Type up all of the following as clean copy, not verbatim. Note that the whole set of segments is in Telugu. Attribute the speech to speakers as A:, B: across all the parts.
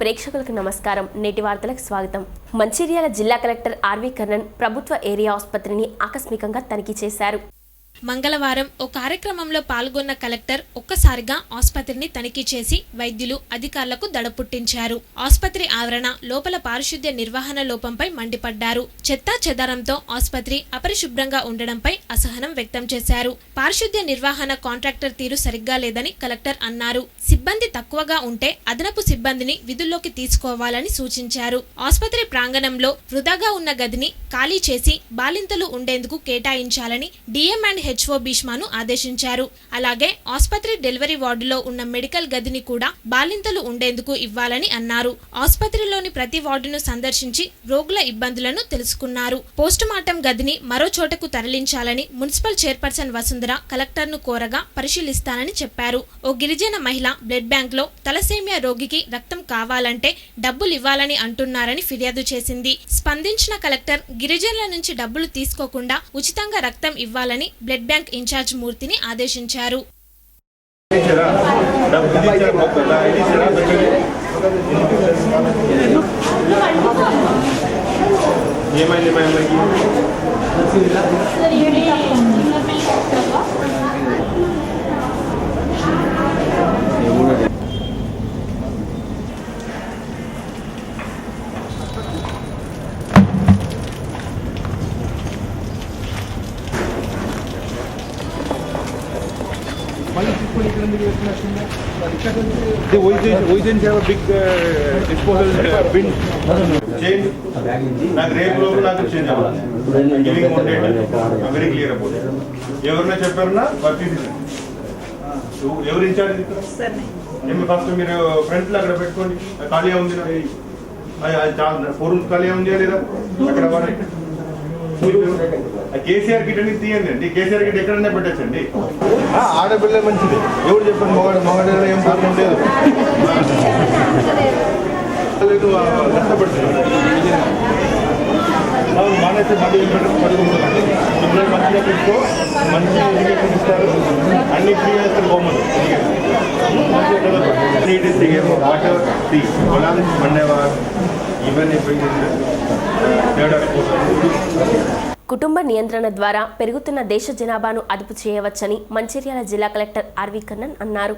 A: ప్రేక్షకులకు నమస్కారం. నేటి వార్తలకు స్వాగతం. మంచిర్యాల జిల్లా కలెక్టర్ ఆర్వి కర్ణన్ ప్రభుత్వ ఏరియా ఆసుపత్రిని ఆకస్మికంగా తనిఖీ చేశారు.
B: మంగళవారం ఓ కార్యక్రమంలో పాల్గొన్న కలెక్టర్ ఒక్కసారిగా ఆసుపత్రిని తనిఖీ చేసి వైద్యులు అధికారులకు దడపుట్టించారు. ఆసుపత్రి ఆవరణ లోపల పారిశుద్ధ్య నిర్వహణ లోపంపై మండిపడ్డారు. చెత్తా చెదారంతో ఆసుపత్రి అపరిశుభ్రంగా ఉండడంపై అసహనం వ్యక్తం చేశారు. పారిశుద్ధ్య నిర్వహణ కాంట్రాక్టర్ తీరు సరిగ్గా లేదని కలెక్టర్ అన్నారు. సిబ్బంది తక్కువగా ఉంటే అదనపు సిబ్బందిని విధుల్లోకి తీసుకోవాలని సూచించారు. ఆసుపత్రి ప్రాంగణంలో వృధాగా ఉన్న గదిని ఖాళీ చేసి బాలింతలు ఉండేందుకు కేటాయించాలని డిఎం అండ్ హెచ్ఓ భీష్మాను ఆదేశించారు. అలాగే ఆసుపత్రి డెలివరీ వార్డులో ఉన్న మెడికల్ గదిని కూడా బాలింతలు ఉండేందుకు ఇవ్వాలని అన్నారు. ఆసుపత్రిలోని ప్రతి వార్డును సందర్శించి రోగుల ఇబ్బందులను తెలుసుకున్నారు. పోస్టుమార్టం గదిని మరో చోటకు తరలించాలని మున్సిపల్ చైర్పర్సన్ వసుంధర కలెక్టర్ను కోరగా పరిశీలిస్తానని చెప్పారు. ఓ గిరిజన మహిళ బ్లడ్ బ్యాంక్ లో తలసేమియా రోగికి రక్తం కావాలంటే డబ్బులు ఇవ్వాలని అంటున్నారని ఫిర్యాదు చేసింది. స్పందించిన కలెక్టర్ గిరిజనుల నుంచి డబ్బులు తీసుకోకుండా ఉచితంగా రక్తం ఇవ్వాలని బ్లడ్ బ్యాంక్ ఇన్ఛార్జ్ మూర్తిని ఆదేశించారు.
C: We didn't have a big disposal bin. Change. నాకు రేపు లోపు నాకు చేంజ్ అవ్వాలి. గివింగ్ ఉండేది వెరీ క్లియర్ అబౌట్ ఇట్. ఎవరైనా చెప్పారన్నా ఎవరు ఇన్ఛార్జ్ ఇక్కడ ఫస్ట్ మీరు ఫ్రంట్ లో అక్కడ పెట్టుకోండి. ఖాళీ ఉంది ఫోరూమ్ ఖాళీ ఉంది లేదా అక్కడ కేసీఆర్ కిట్ అనేది తీయండి అండి. కేసీఆర్ కిట్ ఎక్కడైనా పెట్టచ్చండి. ఆడపిల్ల మంచిది. ఎవరు చెప్పండి మగవాడు ఏం ప్రాబ్లం లేదు. కష్టపడుతుంది మానేసి మంచిగా పెట్టుకో. మంచి ఎడ్యుకేషన్ ఇస్తారు. అన్ని ఫ్రీ చేస్తారు గవర్నమెంట్. వాటర్ టీ పొలాలు పండేవారు ఇవన్నీ
A: కుటుంబ నియంత్రణ ద్వారా పెరుగుతున్న దేశ జనాభాను అదుపు చేయవచ్చని మంచిర్యాల జిల్లా కలెక్టర్ ఆర్వి కర్ణన్ అన్నారు.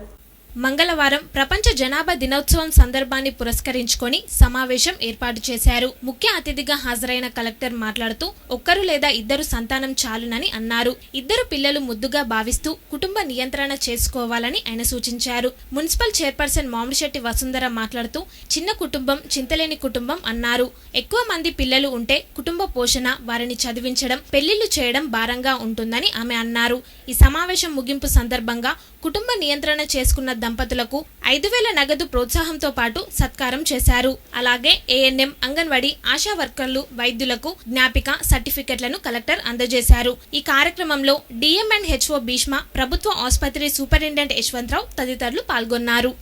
B: మంగళవారం ప్రపంచ జనాభా దినోత్సవం సందర్భాన్ని పురస్కరించుకొని సమావేశం ఏర్పాటు చేశారు. ముఖ్య అతిథిగా హాజరైన కలెక్టర్ మాట్లాడుతూ ఒక్కరు లేదా ఇద్దరు సంతానం చాలునని అన్నారు. ఇద్దరు పిల్లలు ముద్దుగా భావిస్తూ కుటుంబ నియంత్రణ చేసుకోవాలని ఆయన సూచించారు. మున్సిపల్ చైర్పర్సన్ మామిడిశెట్టి వసుంధర మాట్లాడుతూ చిన్న కుటుంబం చింతలేని కుటుంబం అన్నారు. ఎక్కువ మంది పిల్లలు ఉంటే కుటుంబ పోషణ, వారిని చదివించడం, పెళ్లిళ్లు చేయడం భారంగా ఉంటుందని ఆమె అన్నారు. ఈ సమావేశం ముగింపు సందర్భంగా కుటుంబ నియంత్రణ చేసుకున్న దంపతులకు 5,000 నగదు ప్రోత్సాహంతో పాటు సత్కారం చేశారు. అలాగే ఏఎన్ఎం, అంగన్వాడీ, ఆశా వర్కర్లు, వైద్యులకు జ్ఞాపిక సర్టిఫికెట్లను కలెక్టర్ అందజేశారు. ఈ కార్యక్రమంలో డిఎం అండ్ హెచ్ఓ భీష్మ, ప్రభుత్వ ఆసుపత్రి సూపరింటెండెంట్ యశ్వంతరావు తదితరులు పాల్గొన్నారు.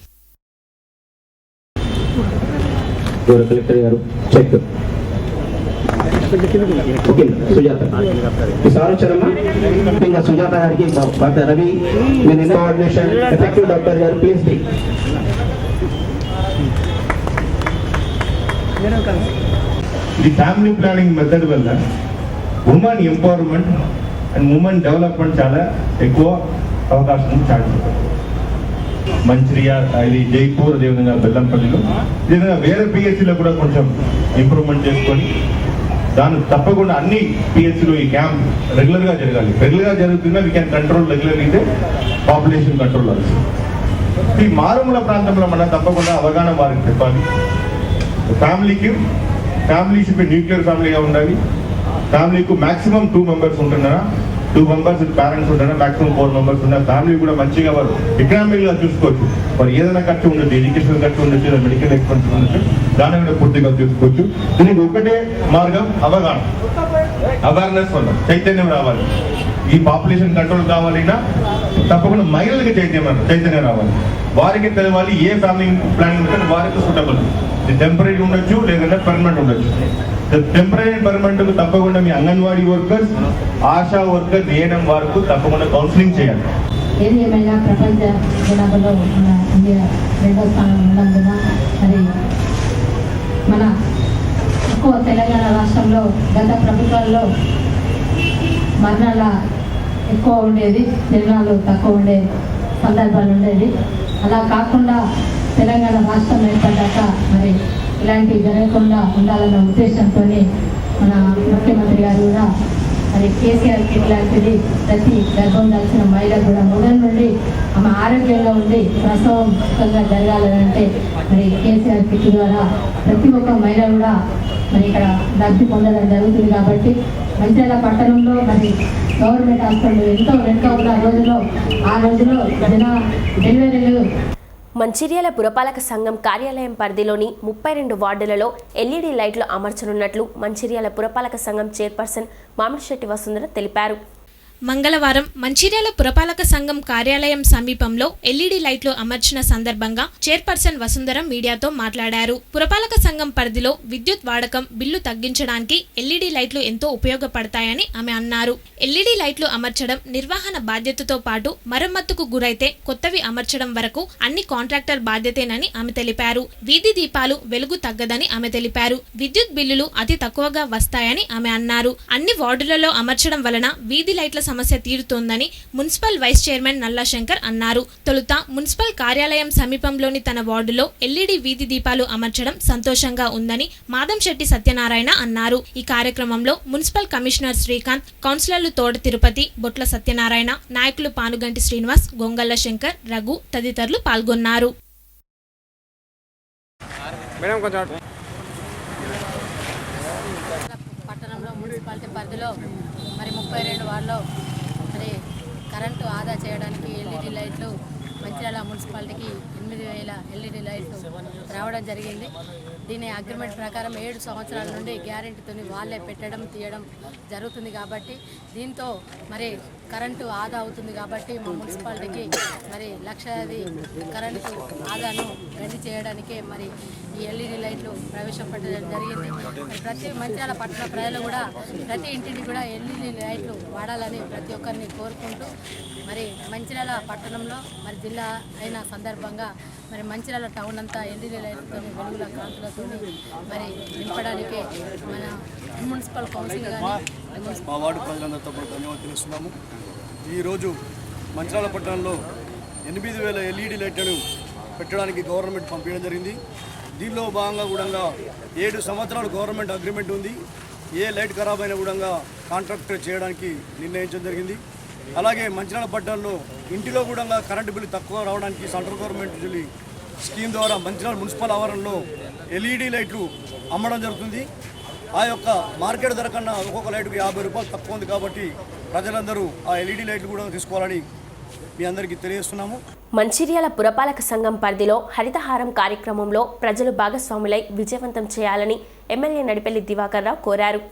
D: సుజాత గారికి doctor Ravi coordination effective doctor గారు ప్లీజ్ బి.
C: ఈ ఫ్యామిలీ ప్లానింగ్ మెథడ్ వల్ల women empowerment and women development చాలా ఎక్కువ అవకాశం ఛాన్స్. మంచిర్యాల, ఇది జైపూర్, అదేవిధంగా బెల్లంపల్లిలో, అదేవిధంగా వేరే పిహెచ్సిలో కూడా కొంచెం ఇంప్రూవ్మెంట్ చేసుకొని దాన్ని తప్పకుండా అన్ని పిహెచ్సిలో ఈ క్యాంప్ రెగ్యులర్గా జరగాలి. రెగ్యులర్గా జరుగుతున్నా వీ క్యాన్ కంట్రోల్ రెగ్యులర్ అయితే పాపులేషన్ కంట్రోల్ అవుతుంది. ఈ మారుమూల ప్రాంతంలో మనం తప్పకుండా అవగాహన వారికి చెప్పాలి. ఫ్యామిలీ షుడ్ బి న్యూక్లియర్ ఫ్యామిలీగా ఉండాలి. ఫ్యామిలీకు మ్యాక్సిమం 2 మెంబర్స్ ఉంటున్నారా, 2 మెంబర్స్ పేరెంట్స్ ఉంటారా, మ్యాక్సిమం 4 మెంబర్స్ ఉన్నారు. ఫ్యామిలీ కూడా మంచిగా వారు ఎకనామిక్గా చూసుకోవచ్చు. మరి ఏదైనా ఖర్చు ఉండొచ్చు, ఎడ్యుకేషన్ ఖర్చు ఉండొచ్చు, లేదా మెడికల్ ఎక్స్పెన్సెస్ ఉండొచ్చు, దాన్ని కూడా పూర్తిగా చూసుకోవచ్చు. దీనికి ఒకటే మార్గం అవగాహన, అవేర్నెస్ వల్ల చైతన్యం రావాలి. ఈ పాపులేషన్ కంట్రోల్ కావాలన్నా తప్పకుండా మహిళలకి చైతన్యం రావాలి. వారికి తెలవాలి ఏ ఫ్యామిలీ ప్లానింగ్ ఉంటే వారికి సూటబుల్. ఇది టెంపరీ ఉండొచ్చు, లేదంటే పర్మనెంట్ ఉండొచ్చు. టెంపరీ పర్మనెంట్ తప్పకుండా మీ anganwadi workers, ASHA workers, ANM వరకు తప్పకుండా కౌన్సిలింగ్ చేయాలి.
E: ఏది ఏమైనా ప్రపంచ జనాభాలో ఇండియా 2వ స్థానం ఉన్నందున మరి ఎక్కువ తెలంగాణ రాష్ట్రంలో గత ప్రభుత్వాల్లో మరణాల ఎక్కువ ఉండేది, జనాలు తక్కువ ఉండే సందర్భాలు ఉండేది. అలా కాకుండా తెలంగాణ రాష్ట్రం ఏర్పడ్డాక మరి ఇలాంటివి జరగకుండా ఉండాలన్న ఉద్దేశంతో మన ముఖ్యమంత్రి గారు కూడా మరి కేసీఆర్ కిట్ లాంటిది ప్రతి గర్భం దాల్చిన మహిళ కూడా మొదటి నుండి ఆమె ఆరోగ్యంగా ఉండి ప్రసవం సుఖంగా జరగాలంటే మరి కేసీఆర్ కిట్ ద్వారా ప్రతి ఒక్క మహిళ కూడా మరి ఇక్కడ లబ్ధి పొందడం జరుగుతుంది. కాబట్టి మంచిర్యాల పట్టణంలో మరి గవర్నమెంట్ హాస్పిటల్ ఎంతో వెనుక ఉన్న రోజుల్లో ఆ రోజులో డెలివరీలు
A: మంచిర్యాల పురపాలక సంఘం కార్యాలయం పరిధిలోని 32 వార్డులలో ఎల్ఈడీ లైట్లు అమర్చనున్నట్లు మంచిర్యాల పురపాలక సంఘం చైర్పర్సన్ మామిడిశెట్టి వసుంధర తెలిపారు.
B: మంగళవారం మంచిర్యాల పురపాలక సంఘం కార్యాలయం సమీపంలో ఎల్ఈడీ లైట్లు అమర్చిన సందర్భంగా చైర్పర్సన్ వసుంధర మీడియాతో మాట్లాడారు. పురపాలక సంఘం పరిధిలో విద్యుత్ వాడకం బిల్లు తగ్గించడానికి ఎల్ఈడీ లైట్లు ఎంతో ఉపయోగపడతాయని ఆమె అన్నారు. ఎల్ఈడీ లైట్లు అమర్చడం నిర్వహణ బాధ్యతతో పాటు మరమ్మతుకు గురైతే కొత్తవి అమర్చడం వరకు అన్ని కాంట్రాక్టర్ బాధ్యతేనని ఆమె తెలిపారు. వీధి దీపాలు వెలుగు తగ్గదని ఆమె తెలిపారు. విద్యుత్ బిల్లులు అతి తక్కువగా వస్తాయని ఆమె అన్నారు. అన్ని వార్డులలో అమర్చడం వలన వీధి లైట్ల సమస్య తీరుతోందని municipal vice chairman Nalla Shankar అన్నారు. తొలుత మున్సిపల్ కార్యాలయం సమీపంలోని తన వార్డులో ఎల్ఈడీ వీధి దీపాలు అమర్చడం సంతోషంగా ఉందని మాదంశెట్టి సత్యనారాయణ అన్నారు. ఈ కార్యక్రమంలో మున్సిపల్ కమిషనర్ శ్రీకాంత్, కౌన్సిలర్లు తోట తిరుపతి, బొట్ల సత్యనారాయణ, నాయకులు పానుగంటి శ్రీనివాస్, గొంగళ్ళ శంకర్, రఘు తదితరులు పాల్గొన్నారు.
E: పట్టణంలో మున్సిపాలిటీ పరిధిలో మరి 32 వార్డులో మరి కరెంటు ఆదా చేయడానికి ఎల్ఈడి లైట్లు మంచిర్యాల మున్సిపాలిటీకి 8,000 ఎల్ఈడి లైట్లు రావడం జరిగింది. దీని అగ్రిమెంట్ ప్రకారం 7 సంవత్సరాల నుండి గ్యారెంటీతో వాళ్ళే పెట్టడం తీయడం జరుగుతుంది. కాబట్టి దీంతో మరి కరెంటు ఆదా అవుతుంది. కాబట్టి మా మున్సిపాలిటీకి మరి లక్షాది కరెంటు ఆదాను గండి చేయడానికే మరి ఈ ఎల్ఈడి లైట్లు ప్రవేశపెట్టడం జరిగింది. ప్రతి మంచిర్యాల పట్టణ ప్రజలు కూడా ప్రతి ఇంటికి కూడా ఎల్ఈడి లైట్లు వాడాలని ప్రతి ఒక్కరిని కోరుకుంటూ మరి మంచిర్యాల పట్టణంలో మరి జిల్లా అయిన సందర్భంగా మరి మంచిర్యాల టౌన్ అంతా ఎల్ఈడి లైట్లతో వెలుగుల కాంతులతో మరి నింపడానికి మన మున్సిపల్ కౌన్సిల్ కానీ
F: మా వార్డు ప్రజలందరితో కూడా ధన్యవాదాలు తెలుస్తున్నాము. ఈరోజు మంచిర్యాల పట్టణంలో 8,000 ఎల్ఈడి లైట్లను పెట్టడానికి గవర్నమెంట్ పంపించడం జరిగింది. దీనిలో భాగంగా కూడా 7 సంవత్సరాలు గవర్నమెంట్ అగ్రిమెంట్ ఉంది. ఏ లైట్ ఖరాబ్ అయినా కూడా కాంట్రాక్ట్ చేయడానికి నిర్ణయించడం జరిగింది. అలాగే మంచిర్యాల పట్టణంలో ఇంటిలో కూడా కరెంటు బిల్లు తక్కువ రావడానికి సెంట్రల్ గవర్నమెంట్ స్కీమ్ ద్వారా మంచిర్యాల మున్సిపల్ ఆవరణలో ఎల్ఈడి లైట్లు అమ్మడం జరుగుతుంది. ఆ యొక్క మార్కెట్ ధర కన్నా ఒక్కొక్క లైట్కు 50 రూపాయలు తక్కువ ఉంది. కాబట్టి ప్రజలందరూ ఆ ఎల్ఈడి లైట్లు కూడా తీసుకోవాలని మీ అందరికీ తెలియజేస్తున్నాము.
A: మంచిర్యాల పురపాలక సంఘం పరిధిలో హరితహారం కార్యక్రమంలో ప్రజలు భాగస్వాములై విజయవంతం చేయాలని ఎమ్మెల్యే నడిపెల్లి దివాకర్ రావు కోరారు.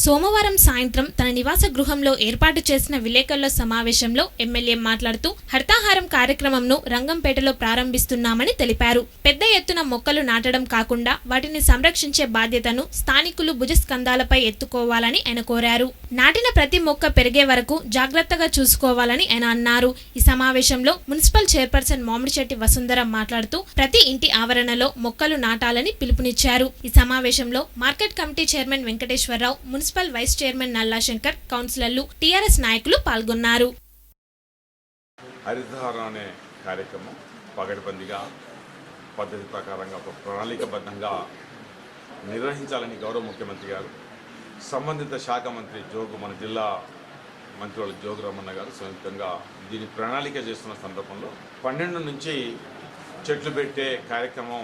B: సోమవారం సాయంత్రం తన నివాస గృహంలో ఏర్పాటు చేసిన విలేకరుల సమావేశంలో ఎమ్మెల్యే మాట్లాడుతూ హరితహారం కార్యక్రమంను రంగంపేటలో ప్రారంభిస్తున్నామని తెలిపారు. పెద్ద ఎత్తున మొక్కలు నాటడం కాకుండా వాటిని సంరక్షించే బాధ్యతను స్థానికులు భుజస్కంధాలపై ఎత్తుకోవాలని ఆయన కోరారు. నాటిన ప్రతి మొక్క పెరిగే వరకు జాగ్రత్తగా చూసుకోవాలని ఆయన అన్నారు. ఈ సమావేశంలో మున్సిపల్ చైర్పర్సన్ మామిడిశెట్టి వసుంధర మాట్లాడుతూ ప్రతి ఇంటి ఆవరణలో మొక్కలు నాటాలని పిలుపునిచ్చారు. ఈ సమావేశంలో market committee chairman Venkateswararao, municipal vice chairman Nalla Shankar, కౌన్సిలర్లు, టీఆర్ఎస్ నాయకులు పాల్గొన్నారు.
G: హరితహారం అనే కార్యక్రమం పగడ్బందీగా పద్ధతి ప్రకారంగా ఒక ప్రణాళికబద్ధంగా నిర్వహించాలని గౌరవ ముఖ్యమంత్రి గారు, సంబంధిత శాఖ మంత్రి మన జిల్లా మంత్రులు జోగు రమణ గారు సంయుక్తంగా దీని ప్రణాళిక చేస్తున్న సందర్భంలో 12 నుంచి చెట్లు పెట్టే కార్యక్రమం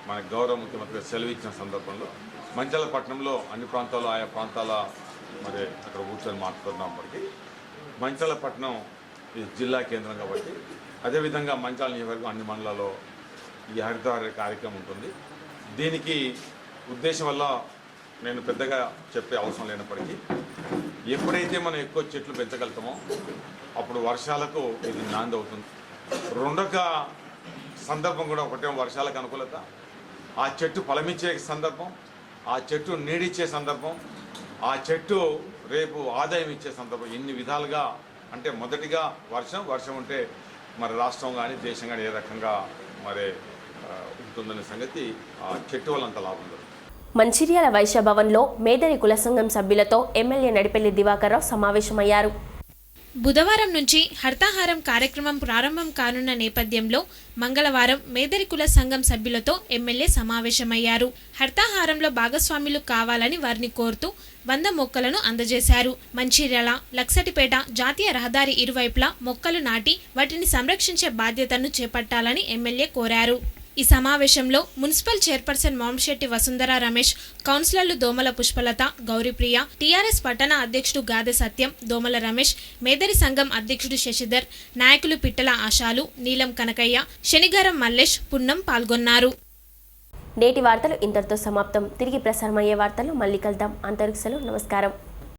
G: మన గౌరవ ముఖ్యమంత్రి గారు సెలవు ఇచ్చిన సందర్భంలో మంచిర్యాల పట్టణంలో అన్ని ప్రాంతాల్లో ఆయా ప్రాంతాల మరి అక్కడ కూర్చొని మాట్లాడుతున్నప్పటికీ మంచిర్యాల పట్టణం ఇది జిల్లా కేంద్రం కాబట్టి అదేవిధంగా మంచిర్యాల నియోజకవర్గం అన్ని మండలాల్లో ఈ హరితహార కార్యక్రమం ఉంటుంది. దీనికి ఉద్దేశం వల్ల నేను పెద్దగా చెప్పే అవసరం లేనప్పటికీ ఎప్పుడైతే మనం ఎక్కువ చెట్లు పెంచగలుగుతామో అప్పుడు వర్షాలకు ఇది నాంది అవుతుంది. రెండొక సందర్భం కూడా ఒకటే వర్షాలకు అనుకూలత, ఆ చెట్టు ఫలమిచ్చే సందర్భం, ఆ చెట్టు నీడిచ్చే సందర్భం, ఆ చెట్టు రేపు ఆదాయం ఇచ్చే సందర్భం, ఇన్ని విధాలుగా అంటే మొదటిగా వర్షం ఉంటే మరి రాష్ట్రం కానీ దేశం కానీ ఏ రకంగా మరి ఉంటుందనే సంగతి ఆ చెట్టు వల్ల అంత లాభం జరుగుతుంది.
A: మంచిర్యాల వైశ్య భవన్లో మేదరి కుల సంఘం సభ్యులతో ఎమ్మెల్యే నడిపెల్లి దివాకర్రావు సమావేశమయ్యారు.
B: బుధవారం నుంచి హర్తాహారం కార్యక్రమం ప్రారంభం కానున్న నేపథ్యంలో మంగళవారం మేదరి కుల సంఘం సభ్యులతో ఎమ్మెల్యే సమావేశమయ్యారు. హర్తాహారంలో భాగస్వాములు కావాలని వారిని కోరుతూ 100 మొక్కలను అందజేశారు. మంచిర్యాల లక్సటిపేట జాతీయ రహదారి ఇరువైపులా మొక్కలు నాటి వాటిని సంరక్షించే బాధ్యతను చేపట్టాలని ఎమ్మెల్యే కోరారు. ఈ సమావేశంలో మున్సిపల్ చైర్పర్సన్ మామిశెట్టి వసుంధర రమేష్, కౌన్సిలర్లు దోమల పుష్పలత, గౌరీప్రియ, టీఆర్ఎస్ పట్టణ అధ్యక్షుడు గాదె సత్యం, దోమల రమేష్, మేదరి సంఘం అధ్యక్షుడు శశిధర్, నాయకులు పిట్టల ఆశాలు, నీలం కనకయ్య, శనిగారం మల్లేష్, పున్నం పాల్గొన్నారు.
A: నేటి వార్తలు ఇంతటితో సమాప్తం. తిరిగి ప్రసారమయ్యే వార్తలు మళ్ళీ కలుద్దాం. అంతరిక్ష సెలవు. నమస్కారం.